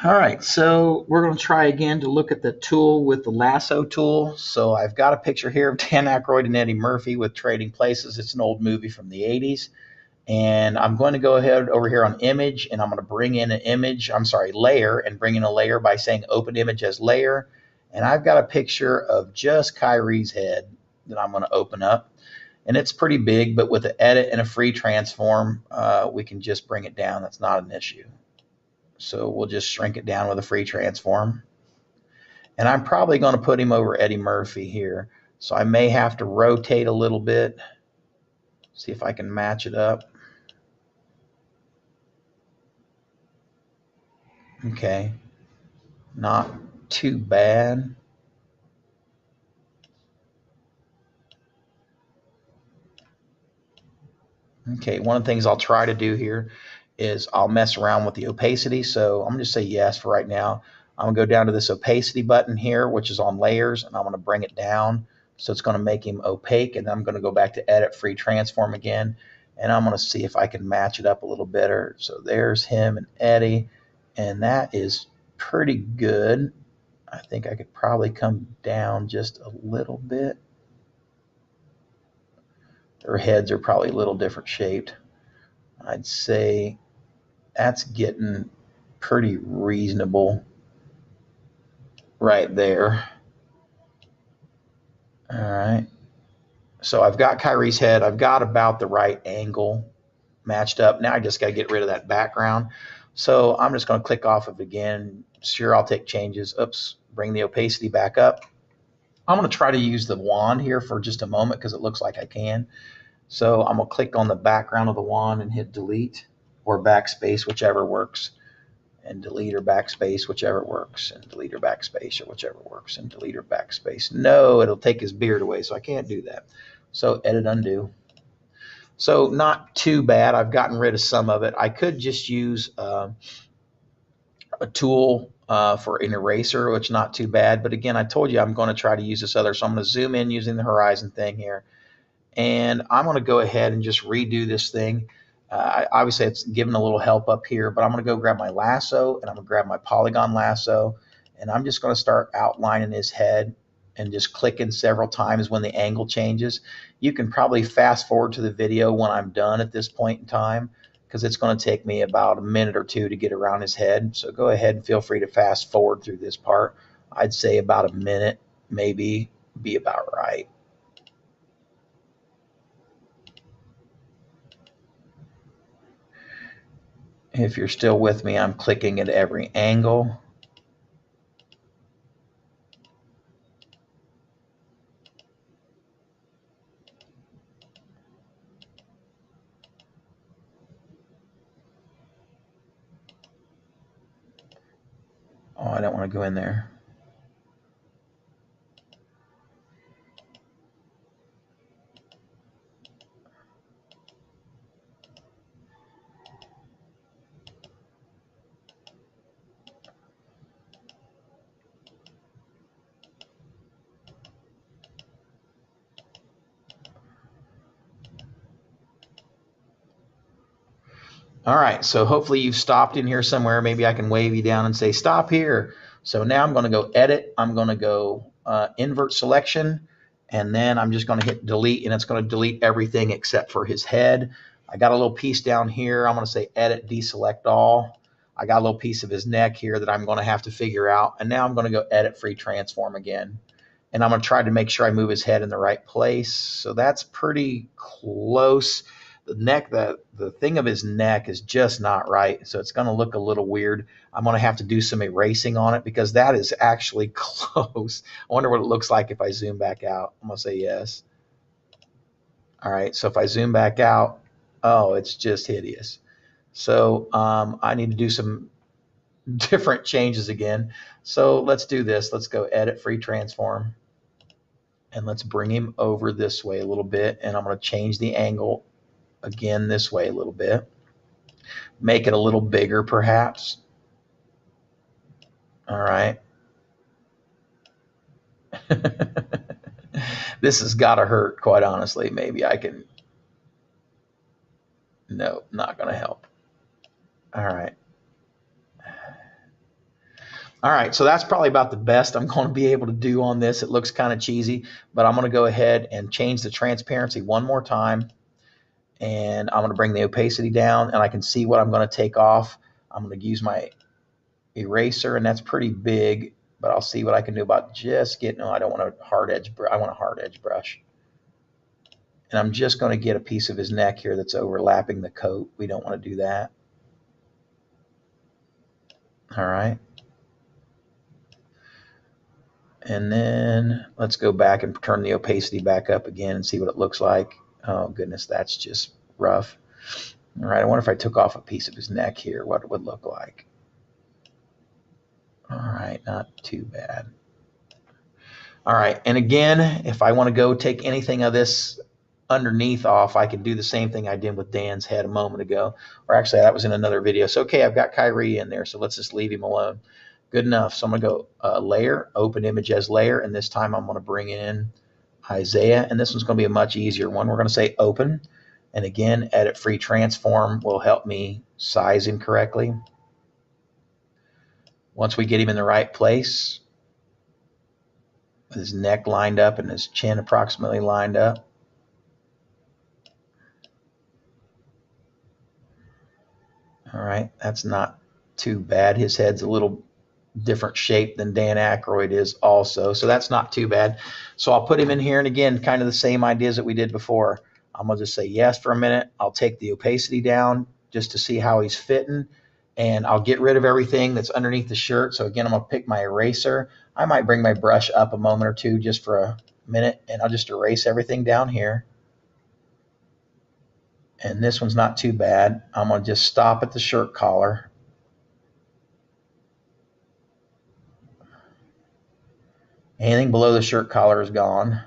All right, so we're going to try again to look at the tool with the lasso tool. So I've got a picture here of Dan Aykroyd and Eddie Murphy with Trading Places. It's an old movie from the 80s. And I'm going to go ahead over here on image, and I'm going to bring in an image, layer, and bring in a layer by saying open image as layer. And I've got a picture of just Kyrie's head that I'm going to open up. And it's pretty big, but with an edit and a free transform, we can just bring it down. That's not an issue. So we'll just shrink it down with a free transform. And I'm probably going to put him over Eddie Murphy here. So I may have to rotate a little bit, see if I can match it up. Okay, not too bad. Okay, one of the things I'll try to do here is I'll mess around with the opacity. So I'm going to say yes for right now. I'm going to go down to this opacity button here, which is on layers, and I'm going to bring it down. So it's going to make him opaque, and then I'm going to go back to edit free transform again, and I'm going to see if I can match it up a little better. So there's him and Eddie, and that is pretty good. I think I could probably come down just a little bit. Their heads are probably a little different shaped. I'd say that's getting pretty reasonable right there. All right. So I've got Kyrie's head. I've got about the right angle matched up. Now I just got to get rid of that background. So I'm just going to click off of it again. Sure, I'll take changes. Oops, bring the opacity back up. I'm going to try to use the wand here for just a moment because it looks like I can. So I'm going to click on the background of the wand and hit delete or backspace, whichever works, and delete or backspace, whichever works, and delete or backspace, or whichever works, and delete or backspace. No, it'll take his beard away, so I can't do that. So edit undo. So not too bad. I've gotten rid of some of it. I could just use a tool for an eraser, which is not too bad. But again, I told you I'm going to try to use this other. So I'm going to zoom in using the horizon thing here. And I'm going to go ahead and just redo this thing. Obviously, it's given a little help up here, but I'm going to go grab my lasso, and I'm going to grab my polygon lasso, and I'm just going to start outlining his head and just clicking several times when the angle changes. You can probably fast forward to the video when I'm done at this point in time, because it's going to take me about a minute or two to get around his head. So go ahead and feel free to fast forward through this part. I'd say about a minute, maybe, be about right. If you're still with me, I'm clicking at every angle. Oh, I don't want to go in there. All right, so hopefully you've stopped in here somewhere. Maybe I can wave you down and say stop here. So now I'm going to go edit. I'm going to go invert selection, and then I'm just going to hit delete, and it's going to delete everything except for his head. I got a little piece down here. I'm going to say edit, deselect all. I got a little piece of his neck here that I'm going to have to figure out. And now I'm going to go edit free transform again. And I'm going to try to make sure I move his head in the right place. So that's pretty close. The neck, the thing of his neck is just not right. So it's going to look a little weird. I'm going to have to do some erasing on it because that is actually close. I wonder what it looks like if I zoom back out. I'm going to say yes. All right. So if I zoom back out, oh, it's just hideous. So I need to do some different changes again. So let's do this. Let's go edit free transform. And let's bring him over this way a little bit. And I'm going to change the angle again this way a little bit. Make it a little bigger perhaps. All right. This has got to hurt, quite honestly. Maybe I can. No, not going to help. All right. All right, so that's probably about the best I'm going to be able to do on this. It looks kind of cheesy, but I'm going to go ahead and change the transparency one more time. And I'm going to bring the opacity down, and I can see what I'm going to take off. I'm going to use my eraser, and that's pretty big, but I'll see what I can do about just getting, no, I don't want a hard edge, I want a hard edge brush. And I'm just going to get a piece of his neck here that's overlapping the coat. We don't want to do that. All right. And then let's go back and turn the opacity back up again and see what it looks like. Oh goodness, that's just rough. All right, I wonder if I took off a piece of his neck here, what it would look like. All right, not too bad. All right, and again, if I want to go take anything of this underneath off, I can do the same thing I did with Dan's head a moment ago. Or actually, that was in another video. So, okay, I've got Kyrie in there, so let's just leave him alone. Good enough. So I'm going to go layer, open image as layer, and this time I'm going to bring in Isaiah, and this one's going to be a much easier one. We're going to say open, and again, edit free transform will help me size him correctly. Once we get him in the right place, with his neck lined up and his chin approximately lined up, all right, that's not too bad. His head's a little different shape than Dan Aykroyd is also, so that's not too bad. So I'll put him in here, and again, kind of the same ideas that we did before. I'm going to just say yes for a minute. I'll take the opacity down just to see how he's fitting, and I'll get rid of everything that's underneath the shirt. So again, I'm going to pick my eraser. I might bring my brush up a moment or two just for a minute, and I'll just erase everything down here. And this one's not too bad. I'm going to just stop at the shirt collar. Anything below the shirt collar is gone.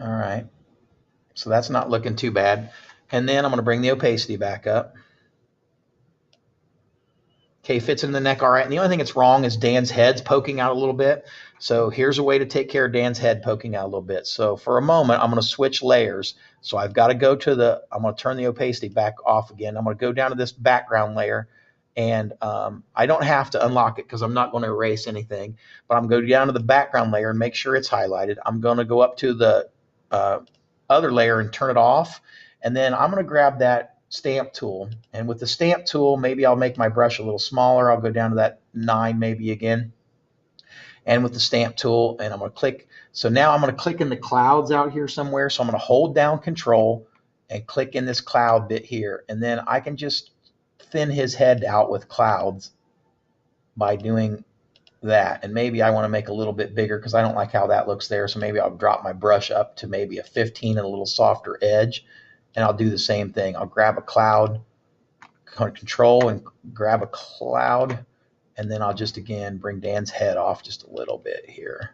All right. So that's not looking too bad. And then I'm going to bring the opacity back up. Okay, fits in the neck all right. And the only thing that's wrong is Dan's head's poking out a little bit. So here's a way to take care of Dan's head poking out a little bit. So for a moment, I'm going to switch layers. So I've got to go to the, I'm going to turn the opacity back off again. I'm going to go down to this background layer. And I don't have to unlock it because I'm not going to erase anything. But I'm going to go down to the background layer and make sure it's highlighted. I'm going to go up to the other layer and turn it off. And then I'm going to grab that stamp tool, and with the stamp tool, maybe I'll make my brush a little smaller. I'll go down to that 9 maybe again, and with the stamp tool, and I'm going to click. So now I'm going to click in the clouds out here somewhere. So I'm going to hold down control and click in this cloud bit here, and then I can just thin his head out with clouds by doing that. And maybe I want to make a little bit bigger because I don't like how that looks there. So maybe I'll drop my brush up to maybe a 15 and a little softer edge. And I'll do the same thing. I'll grab a cloud, control and grab a cloud, and then I'll just again bring Dan's head off just a little bit here.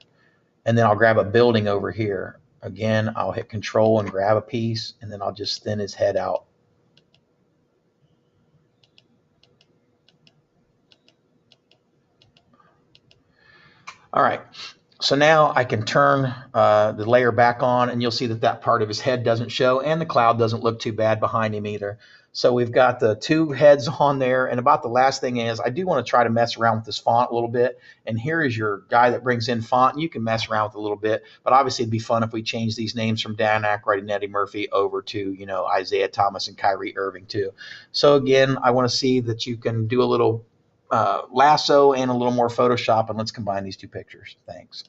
And then I'll grab a building over here. Again, I'll hit control and grab a piece, and then I'll just thin his head out. All right. So now I can turn the layer back on, and you'll see that that part of his head doesn't show, and the cloud doesn't look too bad behind him either. So we've got the 2 heads on there, and about the last thing is I do want to try to mess around with this font a little bit. And here is your guy that brings in font. You can mess around with it a little bit, but obviously it'd be fun if we change these names from Dan Aykroyd and Eddie Murphy over to, you know, Isaiah Thomas and Kyrie Irving too. So again, I want to see that you can do a little lasso and a little more Photoshop, and let's combine these 2 pictures. Thanks.